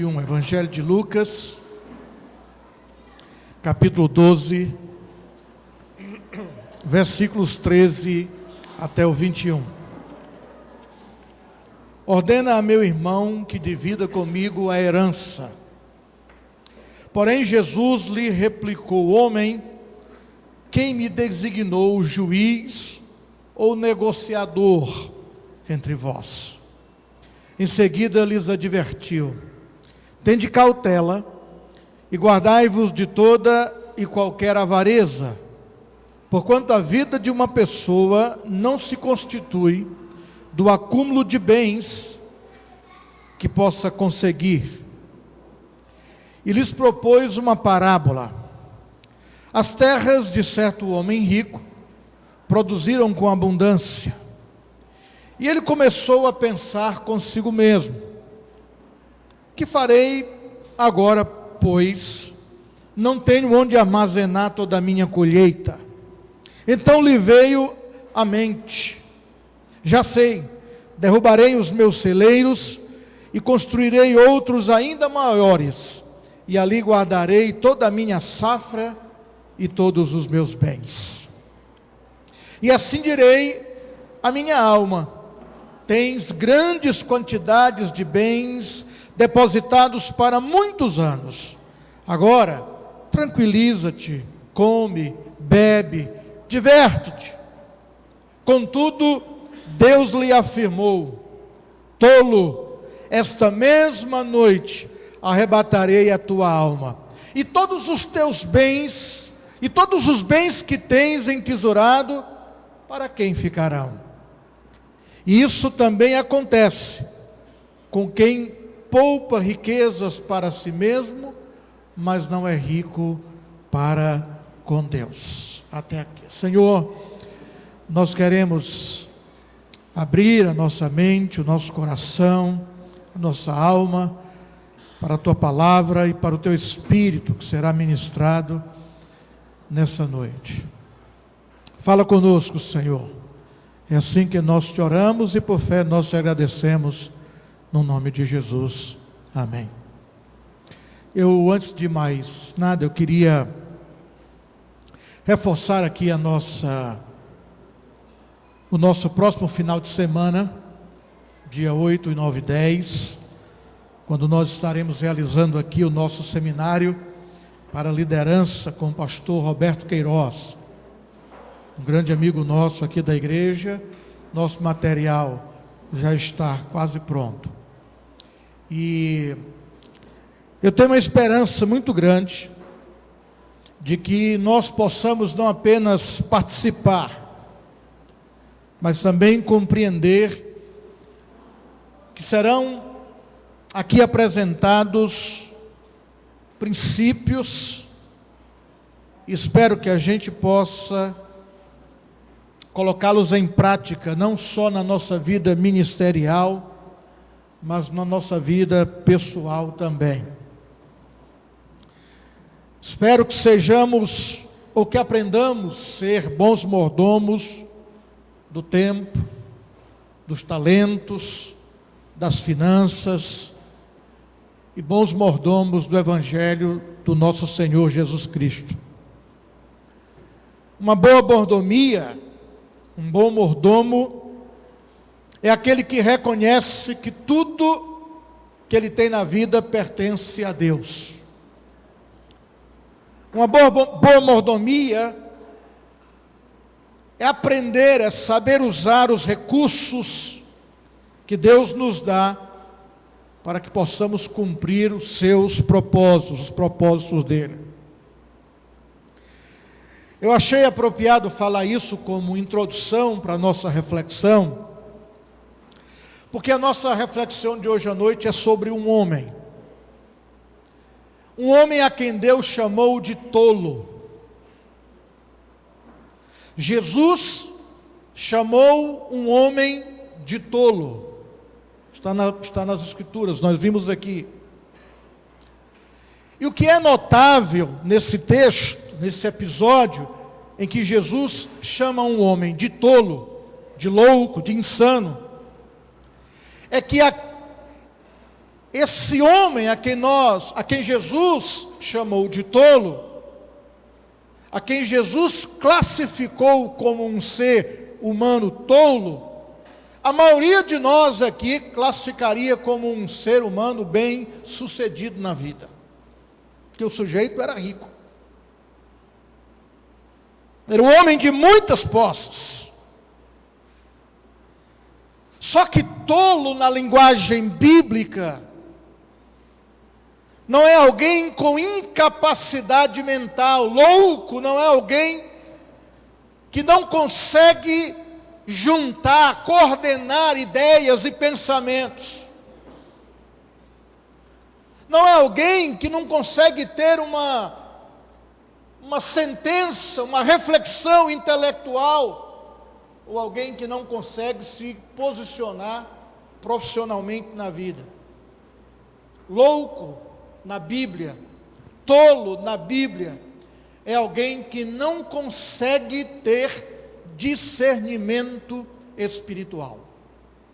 Evangelho de Lucas, capítulo 12, versículos 13 até o 21. Ordena a meu irmão que divida comigo a herança. Porém Jesus lhe replicou: homem, quem me designou juiz ou negociador entre vós? Em seguida lhes advertiu: tende cautela e guardai-vos de toda e qualquer avareza, porquanto a vida de uma pessoa não se constitui do acúmulo de bens que possa conseguir. E lhes propôs uma parábola. As terras de certo homem rico produziram com abundância. E ele começou a pensar consigo mesmo: que farei agora, pois não tenho onde armazenar toda a minha colheita? Então lhe veio à mente: já sei, derrubarei os meus celeiros e construirei outros ainda maiores, e ali guardarei toda a minha safra e todos os meus bens. E assim direi à minha alma: tens grandes quantidades de bens depositados para muitos anos. Agora, tranquiliza-te, come, bebe, diverte-te. Contudo, Deus lhe afirmou: tolo, esta mesma noite arrebatarei a tua alma. E todos os teus bens, e todos os bens que tens entesourado, para quem ficarão? E isso também acontece com quem poupa riquezas para si mesmo, mas não é rico para com Deus. Até aqui. Senhor, nós queremos abrir a nossa mente, o nosso coração, a nossa alma, para a Tua Palavra e para o Teu Espírito que será ministrado nessa noite. Fala conosco, Senhor. É assim que nós te oramos e por fé nós te agradecemos, no nome de Jesus. Amém. Antes de mais nada, eu queria reforçar aqui o nosso próximo final de semana, dia 8, 9 e 10, quando nós estaremos realizando aqui o nosso seminário para liderança com o pastor Roberto Queiroz, um grande amigo nosso aqui da igreja. Nosso material já está quase pronto. E eu tenho uma esperança muito grande de que nós possamos não apenas participar, mas também compreender que serão aqui apresentados princípios. Espero que a gente possa colocá-los em prática, não só na nossa vida ministerial, mas na nossa vida pessoal também. Espero que sejamos, ou que aprendamos a ser bons mordomos do tempo, dos talentos, das finanças, e bons mordomos do Evangelho do nosso Senhor Jesus Cristo. Uma boa mordomia, um bom mordomo, é aquele que reconhece que tudo que ele tem na vida pertence a Deus. Uma boa mordomia é aprender, é saber usar os recursos que Deus nos dá para que possamos cumprir os seus propósitos, os propósitos dele. Eu achei apropriado falar isso como introdução para a nossa reflexão, porque a nossa reflexão de hoje à noite é sobre um homem a quem Deus chamou de tolo. Jesus chamou um homem de tolo, está nas Escrituras, nós vimos aqui. E o que é notável nesse texto, nesse episódio, em que Jesus chama um homem de tolo, de louco, de insano, é que esse homem a quem Jesus chamou de tolo, a quem Jesus classificou como um ser humano tolo, a maioria de nós aqui classificaria como um ser humano bem sucedido na vida, porque o sujeito era rico, era um homem de muitas posses. Só que tolo na linguagem bíblica não é alguém com incapacidade mental. Louco não é alguém que não consegue juntar, coordenar ideias e pensamentos. Não é alguém que não consegue ter uma sentença, uma reflexão intelectual, ou alguém que não consegue se posicionar profissionalmente na vida. Louco na Bíblia, tolo na Bíblia, é alguém que não consegue ter discernimento espiritual.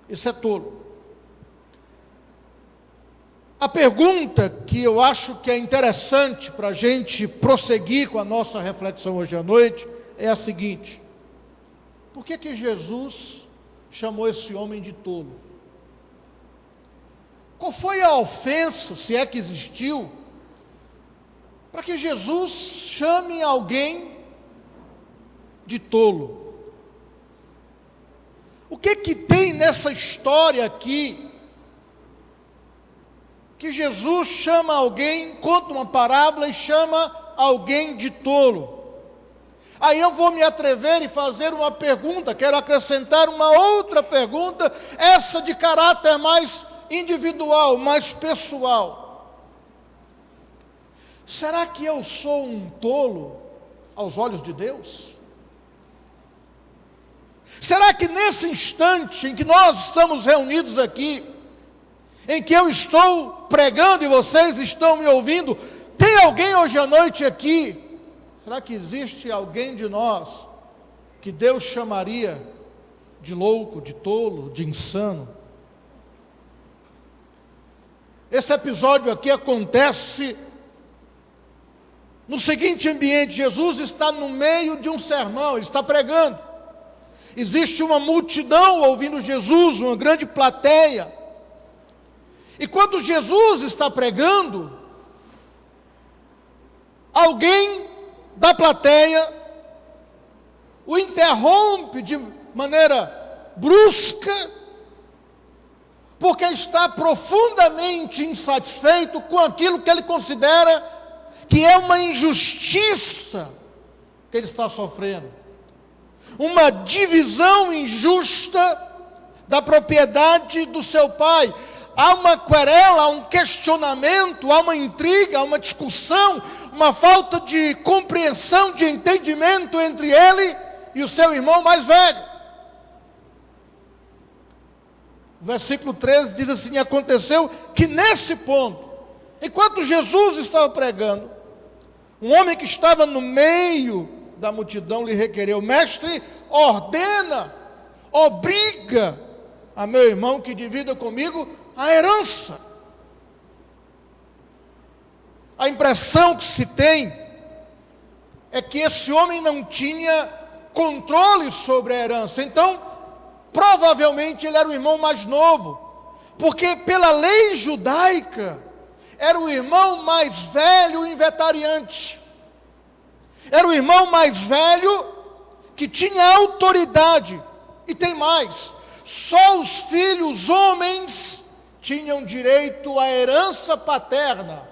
Isso é tolo. A pergunta que eu acho que é interessante para a gente prosseguir com a nossa reflexão hoje à noite é a seguinte: por que Jesus chamou esse homem de tolo? Qual foi a ofensa, se é que existiu, para que Jesus chame alguém de tolo? O que tem nessa história aqui que Jesus chama alguém, conta uma parábola e chama alguém de tolo? Aí eu vou me atrever e fazer uma pergunta, quero acrescentar uma outra pergunta, essa de caráter mais individual, mais pessoal. Será que eu sou um tolo aos olhos de Deus? Será que nesse instante em que nós estamos reunidos aqui, em que eu estou pregando e vocês estão me ouvindo, tem alguém hoje à noite aqui? Será que existe alguém de nós que Deus chamaria de louco, de tolo, de insano? Esse episódio aqui acontece no seguinte ambiente: Jesus está no meio de um sermão, ele está pregando. Existe uma multidão ouvindo Jesus, uma grande plateia. E quando Jesus está pregando, alguém da plateia o interrompe de maneira brusca, porque está profundamente insatisfeito com aquilo que ele considera que é uma injustiça que ele está sofrendo, uma divisão injusta da propriedade do seu pai. Há uma querela, há um questionamento, há uma intriga, há uma discussão, uma falta de compreensão, de entendimento entre ele e o seu irmão mais velho. O versículo 13 diz assim: aconteceu que nesse ponto, enquanto Jesus estava pregando, um homem que estava no meio da multidão lhe requereu: mestre, ordena, obriga a meu irmão que divida comigo a herança. A impressão que se tem é que esse homem não tinha controle sobre a herança. Então, provavelmente ele era o irmão mais novo, porque pela lei judaica, era o irmão mais velho inventariante. Era o irmão mais velho que tinha autoridade. E tem mais: só os filhos homens tinham direito à herança paterna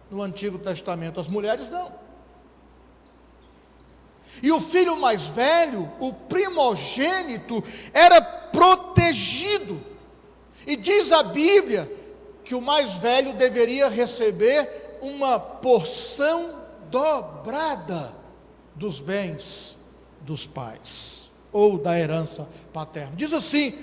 no Antigo Testamento, as mulheres não. E o filho mais velho, o primogênito, era protegido. E diz a Bíblia que o mais velho deveria receber uma porção dobrada dos bens dos pais, ou da herança paterna. Diz assim,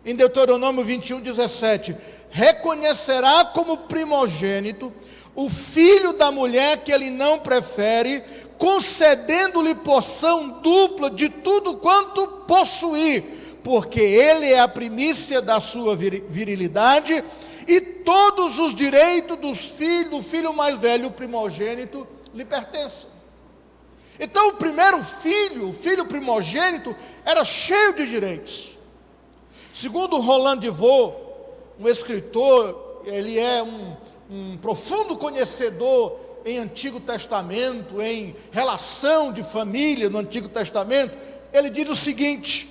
em Deuteronômio 21:17: reconhecerá como primogênito o filho da mulher que ele não prefere, concedendo-lhe porção dupla de tudo quanto possuir, porque ele é a primícia da sua virilidade, e todos os direitos do filho mais velho, o primogênito, lhe pertencem. Então o primeiro filho, o filho primogênito, era cheio de direitos. Segundo Roland de Vaux, um escritor, ele é um profundo conhecedor em Antigo Testamento, em relação de família no Antigo Testamento, ele diz o seguinte,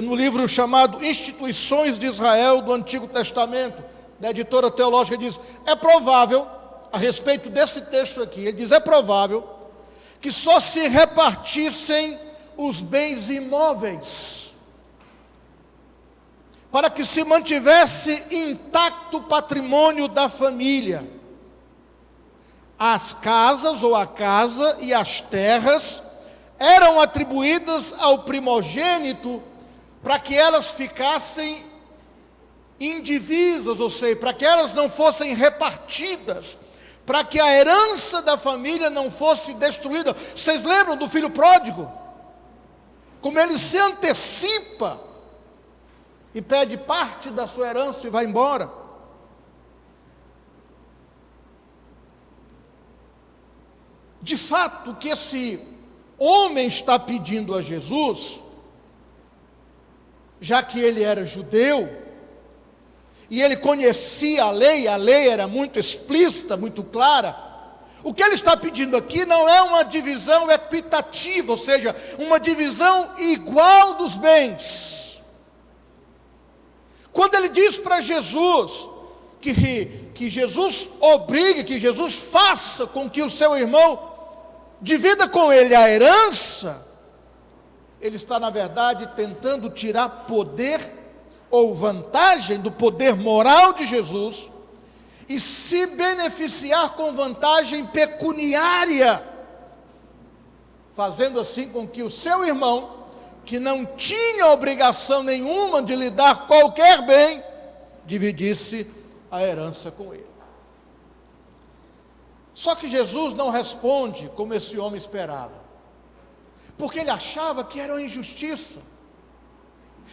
no livro chamado Instituições de Israel do Antigo Testamento, da editora teológica, diz, é provável, a respeito desse texto aqui, ele diz, é provável que só se repartissem os bens imóveis, para que se mantivesse intacto o patrimônio da família. As casas ou a casa e as terras eram atribuídas ao primogênito para que elas ficassem indivisas, ou seja, para que elas não fossem repartidas, para que a herança da família não fosse destruída. Vocês lembram do filho pródigo? Como ele se antecipa e pede parte da sua herança e vai embora. De fato, o que esse homem está pedindo a Jesus, já que ele era judeu, e ele conhecia a lei era muito explícita, muito clara, o que ele está pedindo aqui não é uma divisão equitativa, ou seja, uma divisão igual dos bens. Quando ele diz para Jesus, que Jesus obrigue, que Jesus faça com que o seu irmão divida com ele a herança, ele está, na verdade, tentando tirar poder ou vantagem do poder moral de Jesus e se beneficiar com vantagem pecuniária, fazendo assim com que o seu irmão, que não tinha obrigação nenhuma de lhe dar qualquer bem, dividisse a herança com ele. Só que Jesus não responde como esse homem esperava, porque ele achava que era uma injustiça.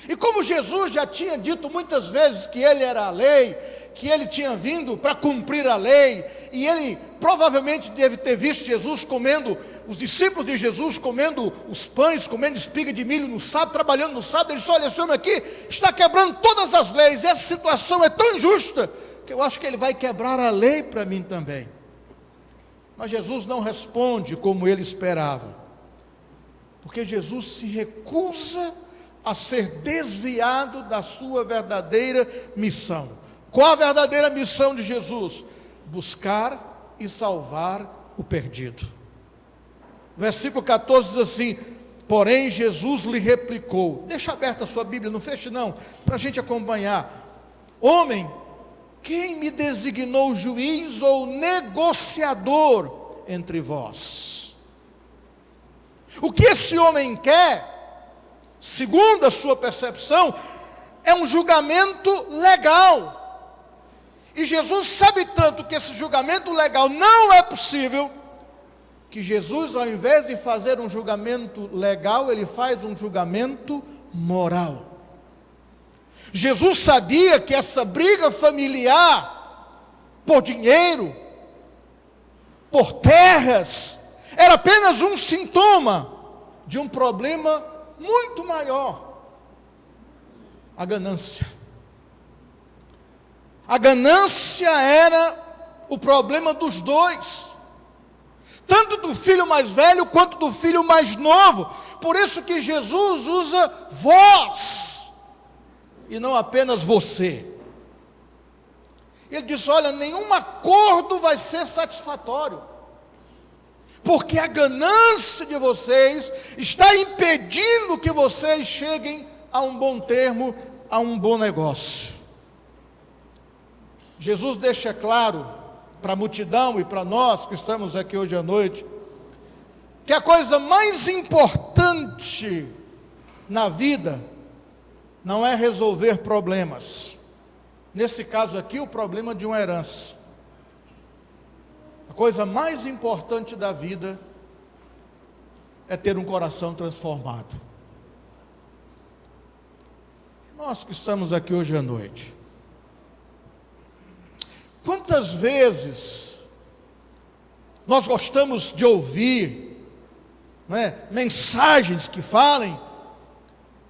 E como Jesus já tinha dito muitas vezes que ele era a lei, que ele tinha vindo para cumprir a lei, e ele provavelmente deve ter visto Jesus comendo, os discípulos de Jesus comendo os pães, comendo espiga de milho no sábado, trabalhando no sábado, ele disse, olha, esse homem aqui está quebrando todas as leis, essa situação é tão injusta, que eu acho que ele vai quebrar a lei para mim também. Mas Jesus não responde como ele esperava, porque Jesus se recusa a ser desviado da sua verdadeira missão. Qual a verdadeira missão de Jesus? Buscar e salvar o perdido. Versículo 14 diz assim, porém Jesus lhe replicou, deixa aberta a sua Bíblia, não feche não, para a gente acompanhar. Homem, quem me designou juiz ou negociador entre vós? O que esse homem quer, segundo a sua percepção, é um julgamento legal. E Jesus sabe tanto que esse julgamento legal não é possível, que Jesus, ao invés de fazer um julgamento legal, ele faz um julgamento moral. Jesus sabia que essa briga familiar, por dinheiro, por terras, era apenas um sintoma de um problema muito maior, a ganância. A ganância era o problema dos dois, tanto do filho mais velho quanto do filho mais novo. Por isso que Jesus usa vós, e não apenas você. Ele disse, olha, nenhum acordo vai ser satisfatório, porque a ganância de vocês está impedindo que vocês cheguem a um bom termo, a um bom negócio. Jesus deixa claro para a multidão e para nós que estamos aqui hoje à noite, que a coisa mais importante na vida não é resolver problemas. Nesse caso aqui, o problema de uma herança. A coisa mais importante da vida é ter um coração transformado. Nós que estamos aqui hoje à noite, Quantas vezes nós gostamos de ouvir, mensagens que falem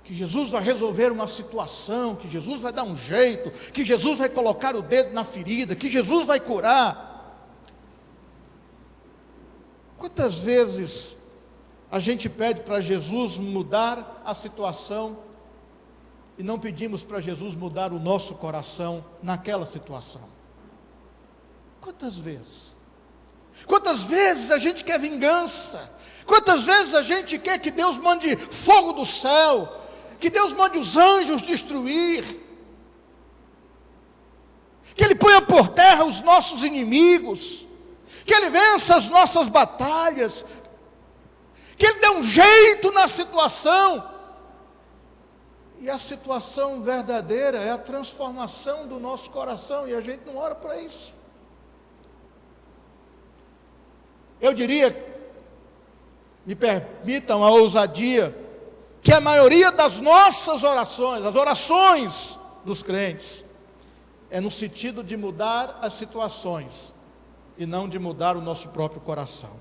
que Jesus vai resolver uma situação, que Jesus vai dar um jeito, que Jesus vai colocar o dedo na ferida, que Jesus vai curar. Quantas vezes a gente pede para Jesus mudar a situação e não pedimos para Jesus mudar o nosso coração naquela situação? Quantas vezes? Quantas vezes a gente quer vingança? Quantas vezes a gente quer que Deus mande fogo do céu, que Deus mande os anjos destruir, que Ele ponha por terra os nossos inimigos, que Ele vença as nossas batalhas, que Ele dê um jeito na situação. E a situação verdadeira é a transformação do nosso coração, e a gente não ora para isso. Eu diria, me permitam a ousadia, que a maioria das nossas orações, as orações dos crentes, é no sentido de mudar as situações, e não de mudar o nosso próprio coração.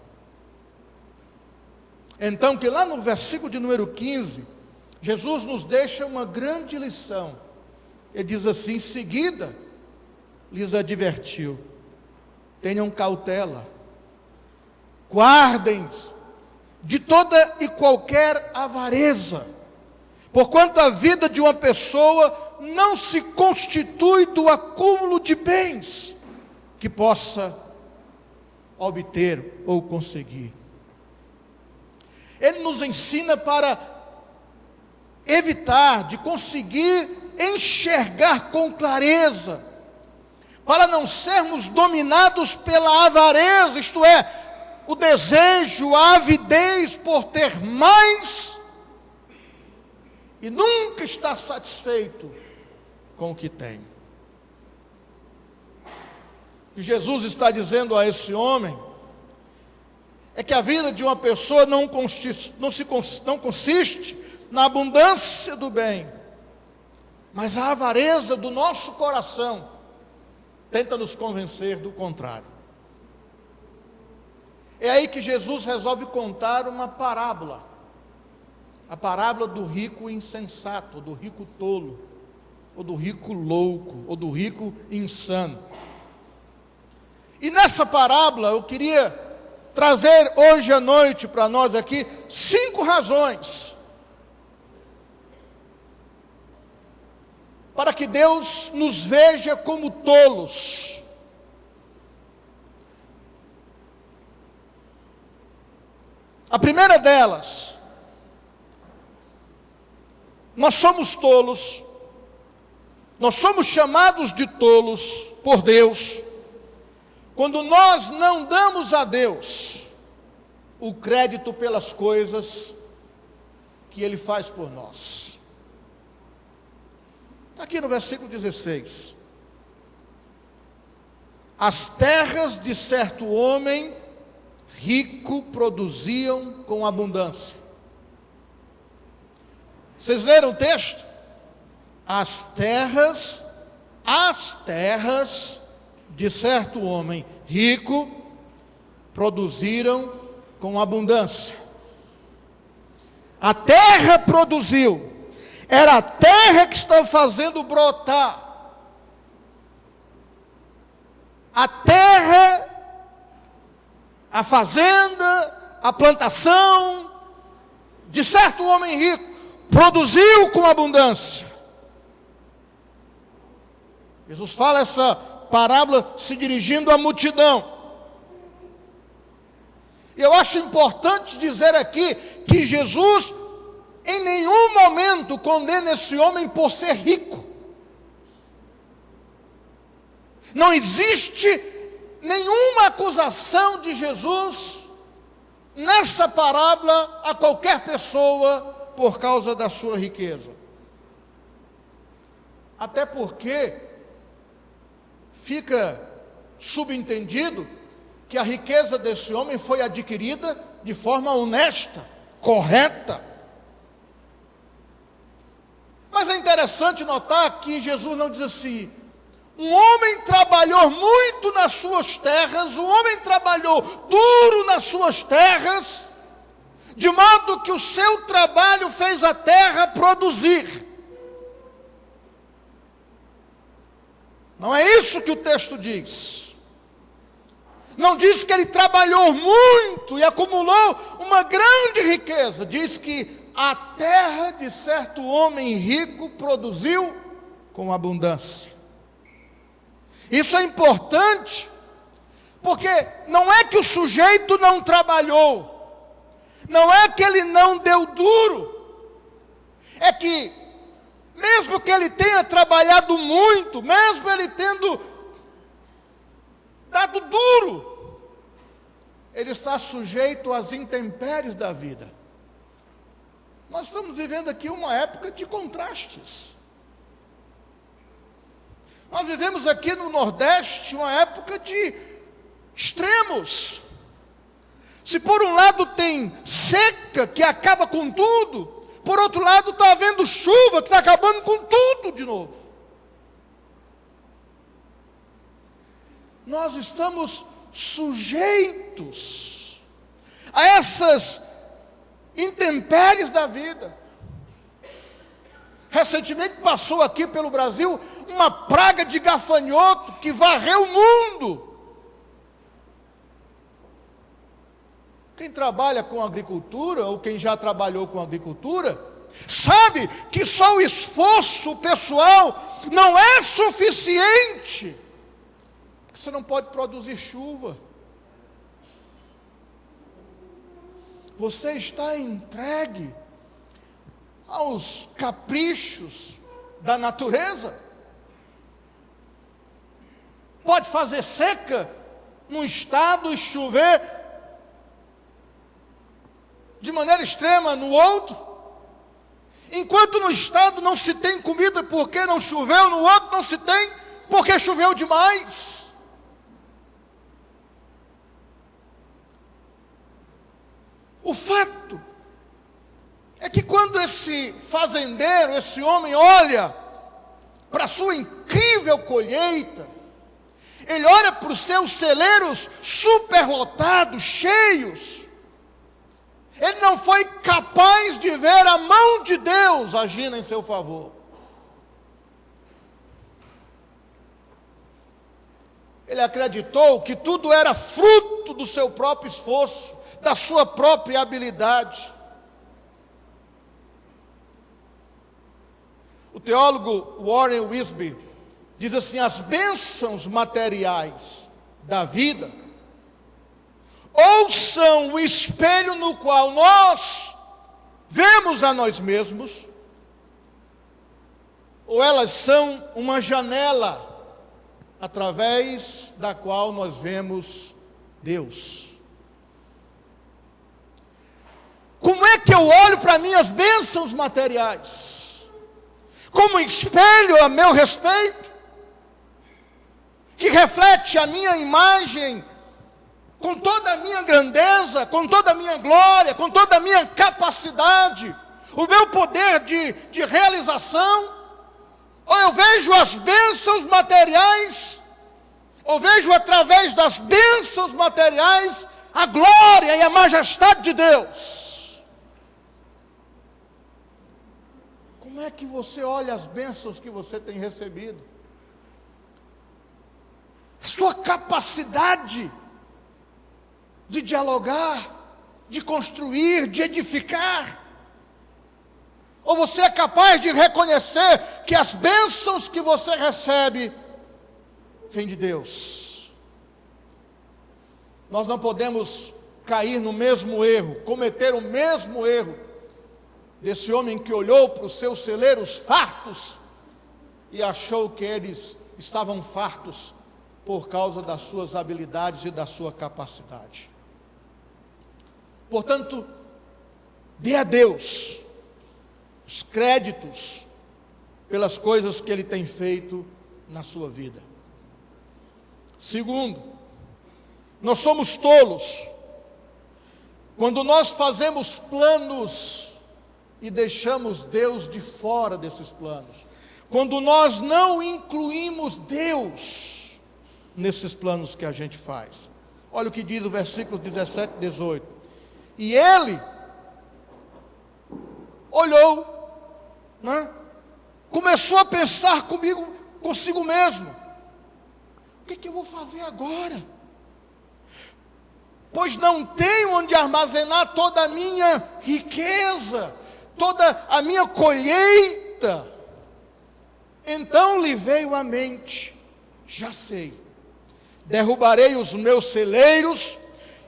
Então, que lá no versículo de número 15, Jesus nos deixa uma grande lição. Ele diz assim: em seguida, lhes advertiu: tenham cautela, guardem-se de toda e qualquer avareza, porquanto a vida de uma pessoa não se constitui do acúmulo de bens que possa obter ou conseguir. Ele nos ensina para evitar de conseguir enxergar com clareza, para não sermos dominados pela avareza, isto é, o desejo, a avidez por ter mais e nunca estar satisfeito com o que tem. O que Jesus está dizendo a esse homem é que a vida de uma pessoa não consiste na abundância do bem, mas a avareza do nosso coração tenta nos convencer do contrário. É aí que Jesus resolve contar uma parábola, a parábola do rico insensato, ou do rico tolo, ou do rico louco, ou do rico insano. E nessa parábola eu queria trazer hoje à noite para nós aqui 5 razões para que Deus nos veja como tolos. A primeira delas: nós somos tolos, nós somos chamados de tolos por Deus, quando nós não damos a Deus o crédito pelas coisas que Ele faz por nós. Está aqui no versículo 16: as terras de certo homem rico produziam com abundância. Vocês leram o texto? As terras de certo homem rico produziram com abundância. A terra produziu, era a terra que estava fazendo brotar. A terra, a fazenda, a plantação de certo homem rico produziu com abundância. Jesus fala essa parábola se dirigindo à multidão. E eu acho importante dizer aqui que Jesus em nenhum momento condena esse homem por ser rico. Não existe nenhuma acusação de Jesus nessa parábola a qualquer pessoa por causa da sua riqueza. Até porque fica subentendido que a riqueza desse homem foi adquirida de forma honesta, correta. Mas é interessante notar que Jesus não diz assim: Um homem trabalhou muito nas suas terras, um homem trabalhou duro nas suas terras, de modo que o seu trabalho fez a terra produzir. Não é isso que o texto diz. Não diz que ele trabalhou muito e acumulou uma grande riqueza. Diz que a terra de certo homem rico produziu com abundância. Isso é importante, porque não é que o sujeito não trabalhou, não é que ele não deu duro, é que, mesmo que ele tenha trabalhado muito, mesmo ele tendo dado duro, ele está sujeito às intempéries da vida. Nós estamos vivendo aqui uma época de contrastes. Nós vivemos aqui no Nordeste uma época de extremos. Se por um lado tem seca que acaba com tudo, por outro lado está havendo chuva que está acabando com tudo de novo. Nós estamos sujeitos a essas intempéries da vida. Recentemente passou aqui pelo Brasil uma praga de gafanhoto que varreu o mundo. Quem trabalha com agricultura, ou quem já trabalhou com agricultura, sabe que só o esforço pessoal não é suficiente. Você não pode produzir chuva. Você está entregue aos caprichos da natureza. Pode fazer seca num estado e chover de maneira extrema no outro. Enquanto no estado não se tem comida porque não choveu, no outro não se tem porque choveu demais. O fato é que quando esse fazendeiro, esse homem olha para a sua incrível colheita, ele olha para os seus celeiros superlotados, cheios, ele não foi capaz de ver a mão de Deus agindo em seu favor. Ele acreditou que tudo era fruto do seu próprio esforço, da sua própria habilidade. O teólogo Warren Wiersbe diz assim: as bênçãos materiais da vida ou são o espelho no qual nós vemos a nós mesmos, ou elas são uma janela através da qual nós vemos Deus. Como é que eu olho para minhas bênçãos materiais? Como um espelho a meu respeito, que reflete a minha imagem, com toda a minha grandeza, com toda a minha glória, com toda a minha capacidade, o meu poder de realização? Ou eu vejo as bênçãos materiais, ou vejo através das bênçãos materiais a glória e a majestade de Deus? Como é que você olha as bênçãos que você tem recebido? A sua capacidade de dialogar, de construir, de edificar. Ou você é capaz de reconhecer que as bênçãos que você recebe vêm de Deus? Nós não podemos cair no mesmo erro, cometer o mesmo erro desse homem que olhou para os seus celeiros fartos e achou que eles estavam fartos por causa das suas habilidades e da sua capacidade. Portanto, dê a Deus os créditos pelas coisas que Ele tem feito na sua vida. Segundo, nós somos tolos quando nós fazemos planos e deixamos Deus de fora desses planos. quando nós não incluímos Deus nesses planos que a gente faz. Olha o que diz o versículo 17 e 18. E ele olhou, né? Começou a pensar consigo mesmo. O que eu vou fazer agora? Pois não tenho onde armazenar toda a minha riqueza, toda a minha colheita. Então lhe veio à mente: já sei, derrubarei os meus celeiros,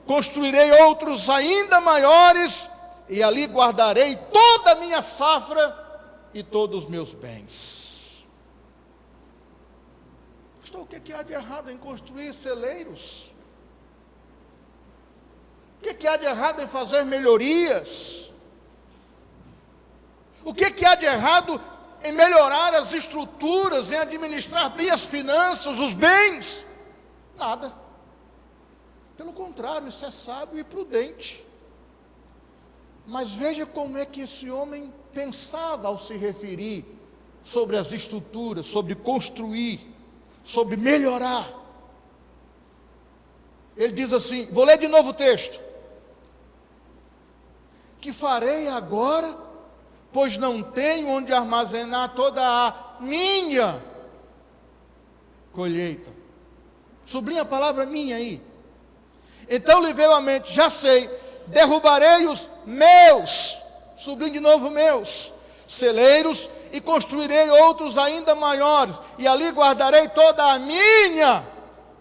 construirei outros ainda maiores, e ali guardarei toda a minha safra e todos os meus bens. Pastor, o que há de errado em construir celeiros? O que há de errado em fazer melhorias? O que há de errado em melhorar as estruturas, em administrar bem as finanças, os bens? Nada. Pelo contrário, isso é sábio e prudente. Mas veja como é que esse homem pensava ao se referir sobre as estruturas, sobre construir, sobre melhorar. Ele diz assim, vou ler de novo o texto. Que farei agora, pois não tenho onde armazenar toda a minha colheita. Sublinha a palavra minha aí. Então lhe veio à mente, já sei, derrubarei os meus, sublinha de novo meus, celeiros, e construirei outros ainda maiores, e ali guardarei toda a minha,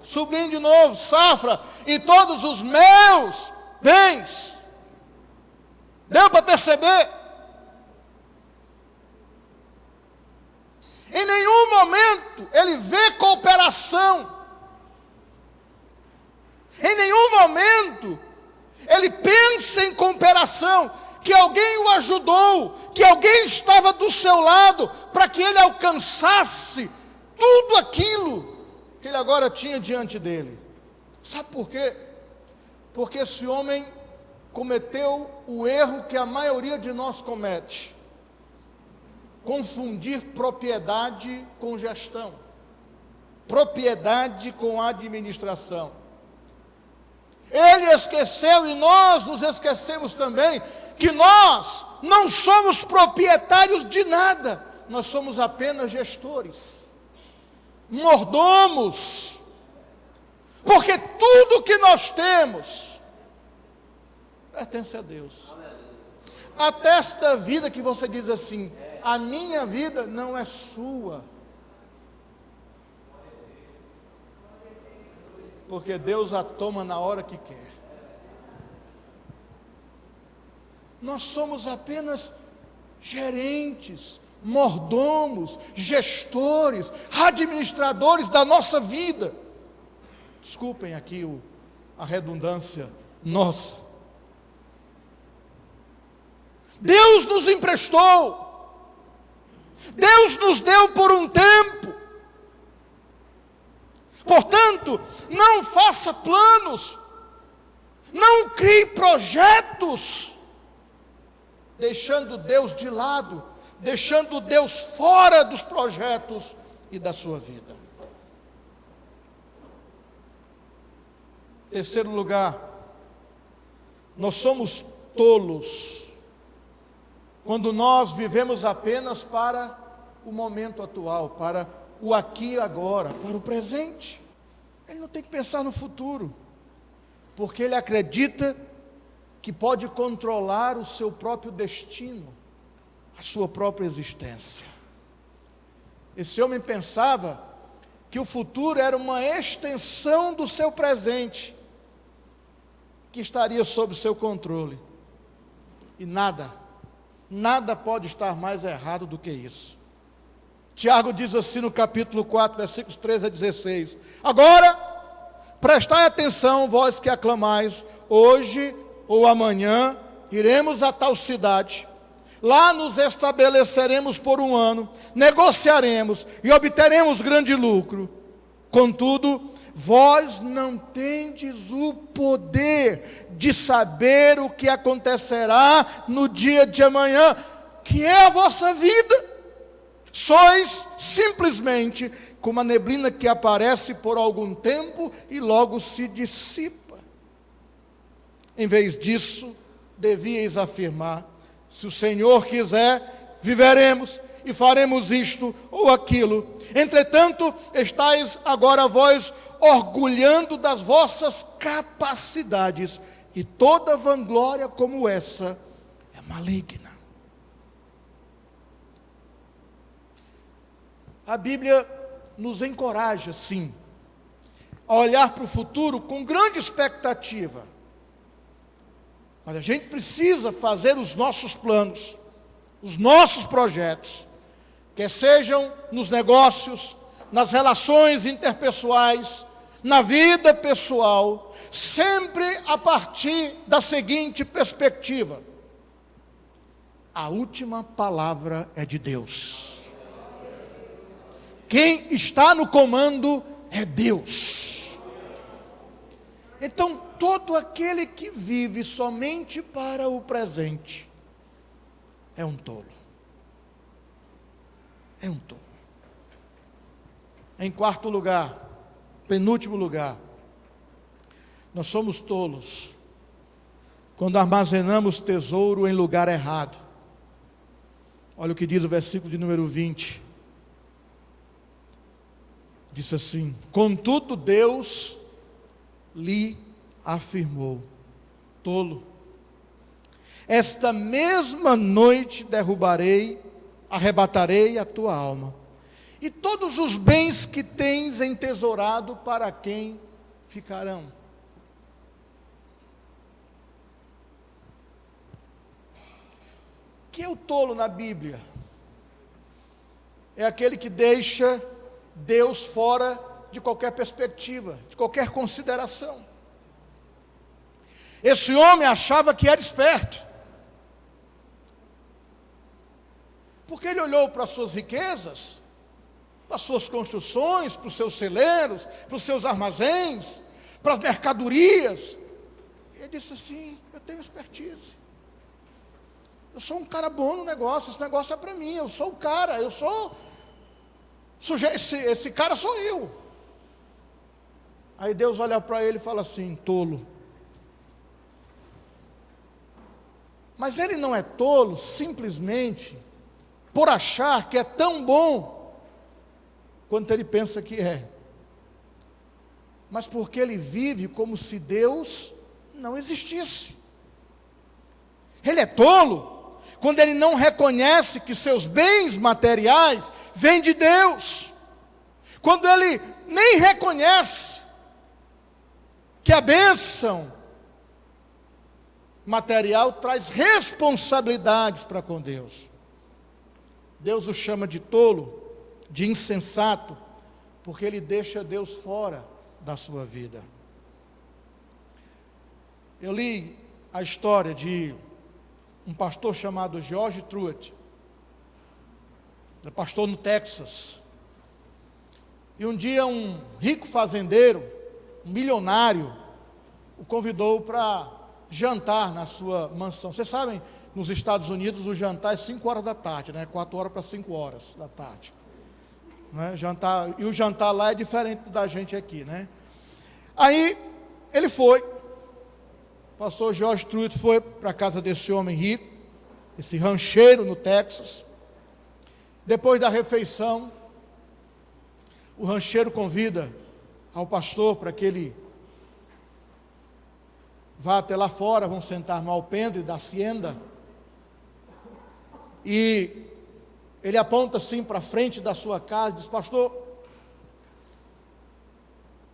sublinha de novo, safra, e todos os meus bens. Deu para perceber? Em nenhum momento ele vê cooperação. Em nenhum momento ele pensa em cooperação, que alguém o ajudou, que alguém estava do seu lado para que ele alcançasse tudo aquilo que ele agora tinha diante dele. Sabe por quê? Porque esse homem cometeu o erro que a maioria de nós comete: confundir propriedade com gestão, propriedade com administração. Ele esqueceu, e nós nos esquecemos também, que nós não somos proprietários de nada, nós somos apenas gestores, mordomos, porque tudo que nós temos pertence a Deus. Até esta vida que você diz assim, a minha vida não é sua, porque Deus a toma na hora que quer. Nós somos apenas gerentes, mordomos, gestores, administradores da nossa vida. Desculpem aqui a redundância nossa. Deus nos emprestou, Deus nos deu por um tempo. Portanto, não faça planos, não crie projetos, deixando Deus de lado, deixando Deus fora dos projetos e da sua vida. Terceiro lugar, nós somos tolos quando nós vivemos apenas para o momento atual, para o aqui e agora, para o presente. Ele não tem que pensar no futuro, porque ele acredita que pode controlar o seu próprio destino, a sua própria existência. Esse homem pensava que o futuro era uma extensão do seu presente, que estaria sob seu controle. E nada pode estar mais errado do que isso. Tiago diz assim no capítulo 4, versículos 13 a 16. Agora, prestai atenção, vós que aclamais, hoje ou amanhã iremos a tal cidade, lá nos estabeleceremos por um ano, negociaremos e obteremos grande lucro. Contudo, vós não tendes o poder de saber o que acontecerá no dia de amanhã, que é a vossa vida. Sois simplesmente como a neblina que aparece por algum tempo e logo se dissipa. Em vez disso, devíeis afirmar: se o Senhor quiser, viveremos e faremos isto ou aquilo. Entretanto, estáis agora vós orgulhando das vossas capacidades, e toda vanglória como essa é maligna. A Bíblia nos encoraja, sim, a olhar para o futuro com grande expectativa. Mas a gente precisa fazer os nossos planos, os nossos projetos, quer sejam nos negócios, nas relações interpessoais, na vida pessoal, sempre a partir da seguinte perspectiva: a última palavra é de Deus. Quem está no comando é Deus. Então, todo aquele que vive somente para o presente é um tolo. É um tolo. Em quarto lugar, penúltimo lugar, nós somos tolos quando armazenamos tesouro em lugar errado. Olha o que diz o versículo de número 20. Diz assim: contudo Deus lhe afirmou: tolo, esta mesma noite arrebatarei a tua alma, e todos os bens que tens entesourado, para quem ficarão? Que é o tolo na Bíblia? É aquele que deixa Deus fora de qualquer perspectiva, de qualquer consideração. Esse homem achava que era esperto, porque ele olhou para as suas riquezas, para as suas construções, para os seus celeiros, para os seus armazéns, para as mercadorias. Ele disse assim: eu tenho expertise, eu sou um cara bom no negócio, esse negócio é para mim, eu sou o cara, esse cara sou eu. Aí Deus olha para ele e fala assim: tolo. Mas ele não é tolo simplesmente por achar que é tão bom quanto ele pensa que é, mas porque ele vive como se Deus não existisse. Ele é tolo quando ele não reconhece que seus bens materiais vêm de Deus, quando ele nem reconhece que a bênção material traz responsabilidades para com Deus. Deus o chama de tolo, de insensato, porque ele deixa Deus fora da sua vida. Eu li a história de um pastor chamado George Truett. Ele é pastor no Texas. E um dia um rico fazendeiro, um milionário, o convidou para jantar na sua mansão. Vocês sabem, nos Estados Unidos o jantar é 5 horas da tarde, 4 horas para 5 horas da tarde. Jantar, e o jantar lá é diferente da gente aqui, Aí ele foi, o pastor George Truett foi para a casa desse homem rico, esse rancheiro no Texas. Depois da refeição, o rancheiro convida ao pastor para que ele vá até lá fora, vão sentar no alpendre da hacienda, e ele aponta assim para frente da sua casa e diz: pastor,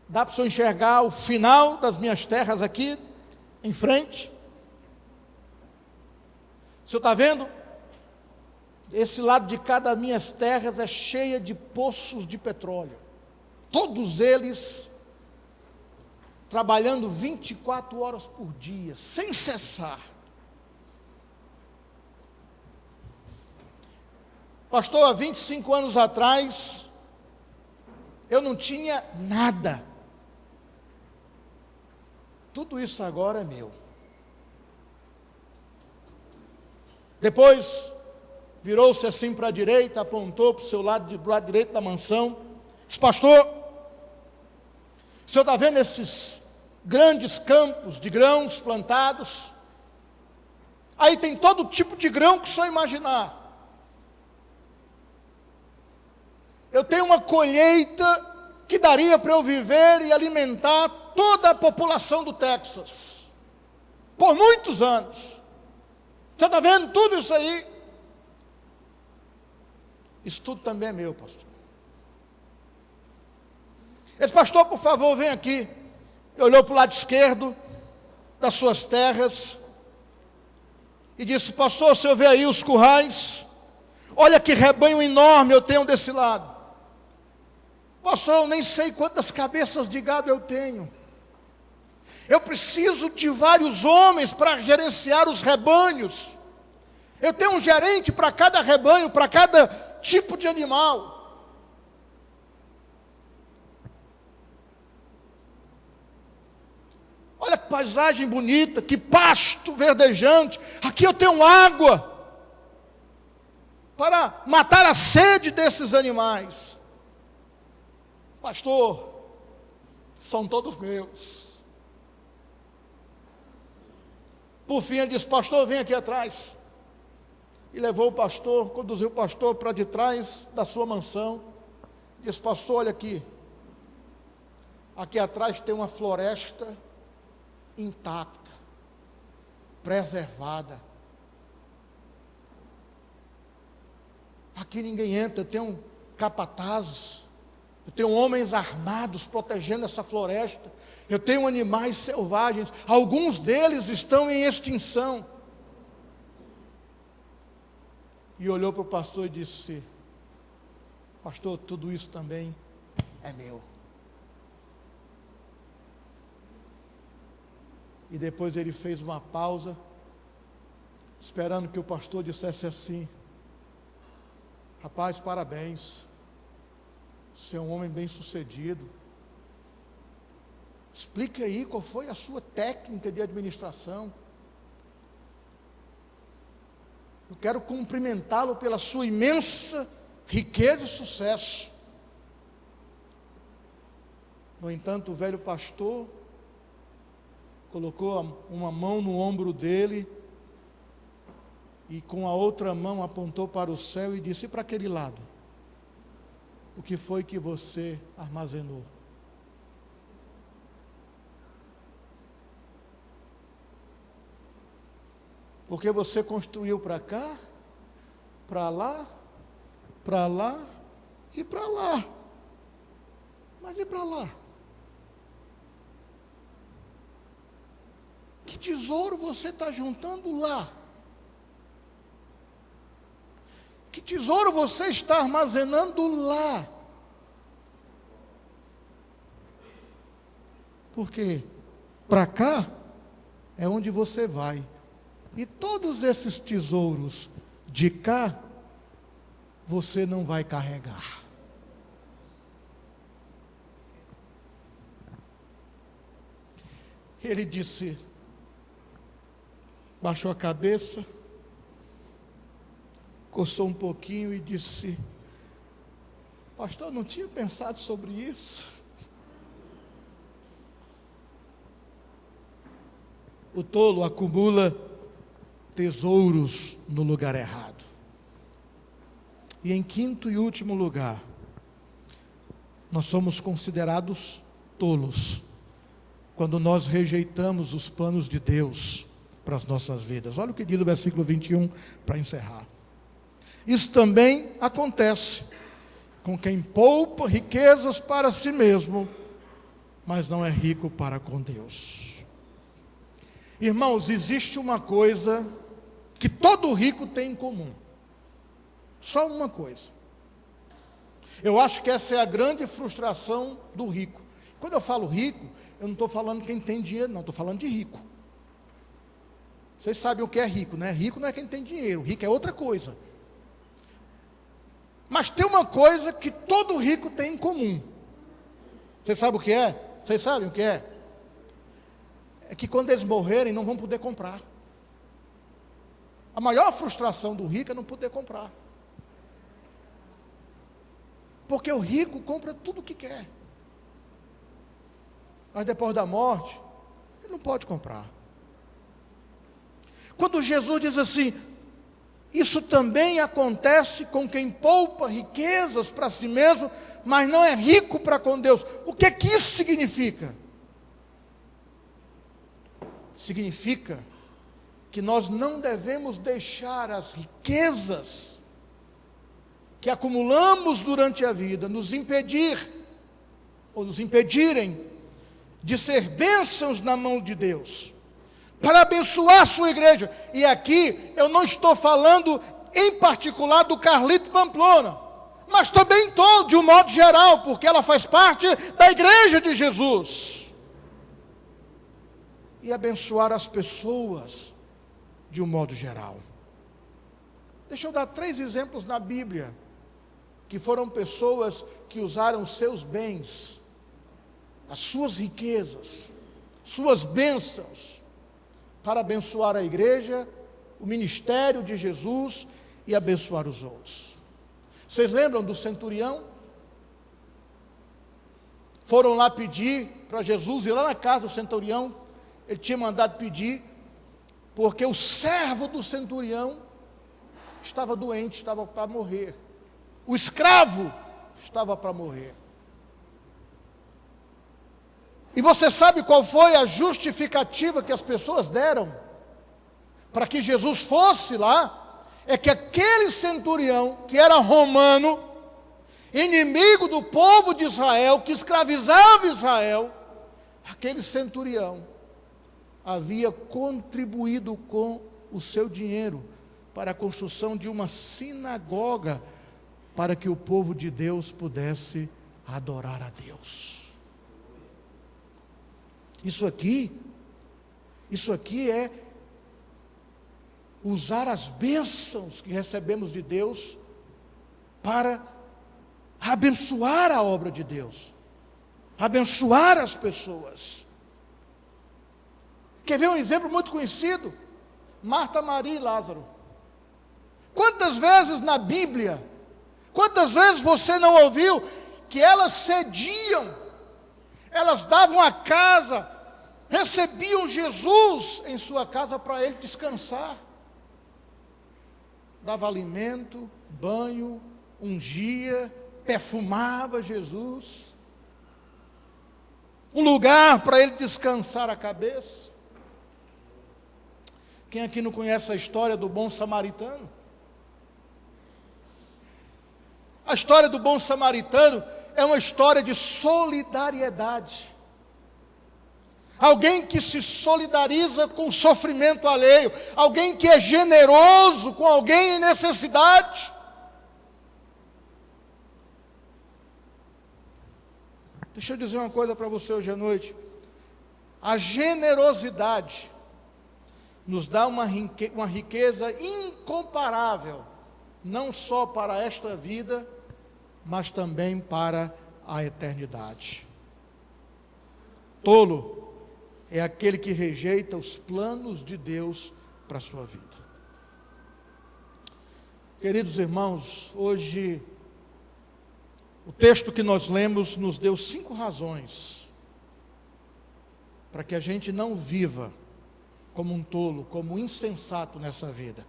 dá para o senhor enxergar o final das minhas terras aqui, em frente? O senhor está vendo? Esse lado de cada minhas terras é cheia de poços de petróleo, todos eles trabalhando 24 horas por dia, sem cessar. Pastor, há 25 anos atrás, eu não tinha nada. Tudo isso agora é meu. Depois virou-se assim para a direita, apontou para o seu lado, do lado direito da mansão, disse: pastor, o senhor está vendo esses grandes campos de grãos plantados? Aí tem todo tipo de grão que o senhor imaginar. Eu tenho uma colheita que daria para eu viver e alimentar toda a população do Texas, por muitos anos. Você está vendo tudo isso aí? Isso tudo também é meu, pastor. Esse pastor, por favor, vem aqui. Ele olhou para o lado esquerdo das suas terras e disse: pastor, o senhor vê aí os currais? Olha que rebanho enorme eu tenho desse lado. Pastor, eu nem sei quantas cabeças de gado eu tenho. Eu preciso de vários homens para gerenciar os rebanhos. Eu tenho um gerente para cada rebanho, para cada tipo de animal. Olha que paisagem bonita, que pasto verdejante. Aqui eu tenho água para matar a sede desses animais. Pastor, são todos meus. Por fim ele disse: pastor, vem aqui atrás. E levou o pastor, conduziu o pastor para de trás da sua mansão. Disse: pastor, olha aqui. Aqui atrás tem uma floresta intacta, preservada. Aqui ninguém entra, tem capatazes. Eu tenho homens armados protegendo essa floresta. Eu tenho animais selvagens. Alguns deles estão em extinção. E olhou para o pastor e disse: pastor, tudo isso também é meu. E depois ele fez uma pausa, esperando que o pastor dissesse assim: rapaz, parabéns. Você é um homem bem sucedido. Explique aí qual foi a sua técnica de administração. Eu quero cumprimentá-lo pela sua imensa riqueza e sucesso. No entanto, o velho pastor colocou uma mão no ombro dele e com a outra mão apontou para o céu e disse: e para aquele lado? O que foi que você armazenou? Porque você construiu para cá, para lá e para lá. Mas e para lá? Que tesouro você está juntando lá? Que tesouro você está armazenando lá? Porque para cá é onde você vai. E todos esses tesouros de cá, você não vai carregar. Ele disse, baixou a cabeça, coçou um pouquinho e disse: pastor, eu não tinha pensado sobre isso. O tolo acumula tesouros no lugar errado. E em quinto e último lugar, nós somos considerados tolos quando nós rejeitamos os planos de Deus para as nossas vidas. Olha o que diz o versículo 21 para encerrar. Isso também acontece com quem poupa riquezas para si mesmo, mas não é rico para com Deus. Irmãos, existe uma coisa que todo rico tem em comum. Só uma coisa. Eu acho que essa é a grande frustração do rico. Quando eu falo rico, eu não estou falando quem tem dinheiro, não. Estou falando de rico. Vocês sabem o que é rico, né? Rico não é quem tem dinheiro. Rico é outra coisa. Mas tem uma coisa que todo rico tem em comum. Vocês sabem o que é? Vocês sabem o que é? É que quando eles morrerem, não vão poder comprar. A maior frustração do rico é não poder comprar. Porque o rico compra tudo o que quer. Mas depois da morte, ele não pode comprar. Quando Jesus diz assim, isso também acontece com quem poupa riquezas para si mesmo, mas não é rico para com Deus. O que é que isso significa? Significa que nós não devemos deixar as riquezas que acumulamos durante a vida nos impedir, ou nos impedirem de ser bênçãos na mão de Deus, para abençoar a sua igreja. E aqui eu não estou falando em particular do Carlito Pamplona, mas também todo, de um modo geral, porque ela faz parte da igreja de Jesus. E abençoar as pessoas de um modo geral. Deixa eu dar 3 exemplos na Bíblia, que foram pessoas que usaram seus bens, as suas riquezas, suas bênçãos, para abençoar a igreja, o ministério de Jesus e abençoar os outros. Vocês lembram do centurião? Foram lá pedir para Jesus, e lá na casa do centurião, ele tinha mandado pedir, porque o servo do centurião estava doente, estava para morrer. O escravo estava para morrer. E você sabe qual foi a justificativa que as pessoas deram para que Jesus fosse lá? É que aquele centurião, que era romano, inimigo do povo de Israel, que escravizava Israel, aquele centurião havia contribuído com o seu dinheiro para a construção de uma sinagoga, para que o povo de Deus pudesse adorar a Deus. Isso aqui é usar as bênçãos que recebemos de Deus para abençoar a obra de Deus, abençoar as pessoas. Quer ver um exemplo muito conhecido? Marta, Maria e Lázaro. Quantas vezes na Bíblia, quantas vezes você não ouviu que elas cediam, elas davam a casa, recebiam Jesus em sua casa para ele descansar. Dava alimento, banho, ungia, perfumava Jesus. Um lugar para ele descansar a cabeça. Quem aqui não conhece a história do bom samaritano? A história do bom samaritano é uma história de solidariedade. Alguém que se solidariza com o sofrimento alheio. Alguém que é generoso com alguém em necessidade. Deixa eu dizer uma coisa para você hoje à noite. A generosidade nos dá uma riqueza incomparável, não só para esta vida, mas também para a eternidade. Tolo é aquele que rejeita os planos de Deus para a sua vida. Queridos irmãos, hoje o texto que nós lemos nos deu 5 razões para que a gente não viva como um tolo, como um insensato nessa vida.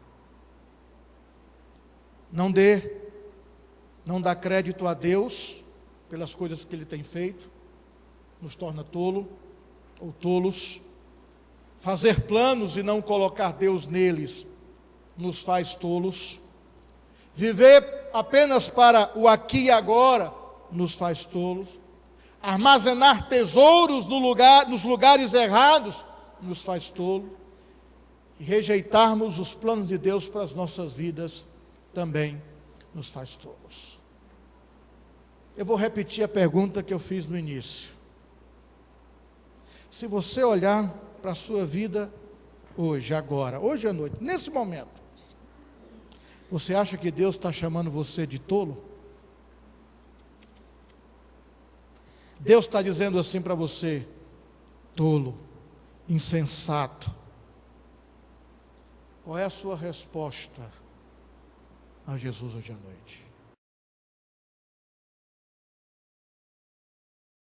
Não dá crédito a Deus pelas coisas que Ele tem feito, nos torna tolo ou tolos. Fazer planos e não colocar Deus neles nos faz tolos. Viver apenas para o aqui e agora nos faz tolos. Armazenar tesouros nos lugares errados nos faz tolo. E rejeitarmos os planos de Deus para as nossas vidas também nos faz tolos. Eu vou repetir a pergunta que eu fiz no início. Se você olhar para a sua vida hoje, agora, hoje à noite, nesse momento, você acha que Deus está chamando você de tolo? Deus está dizendo assim para você: tolo, insensato, Qual é a sua resposta a Jesus hoje à noite?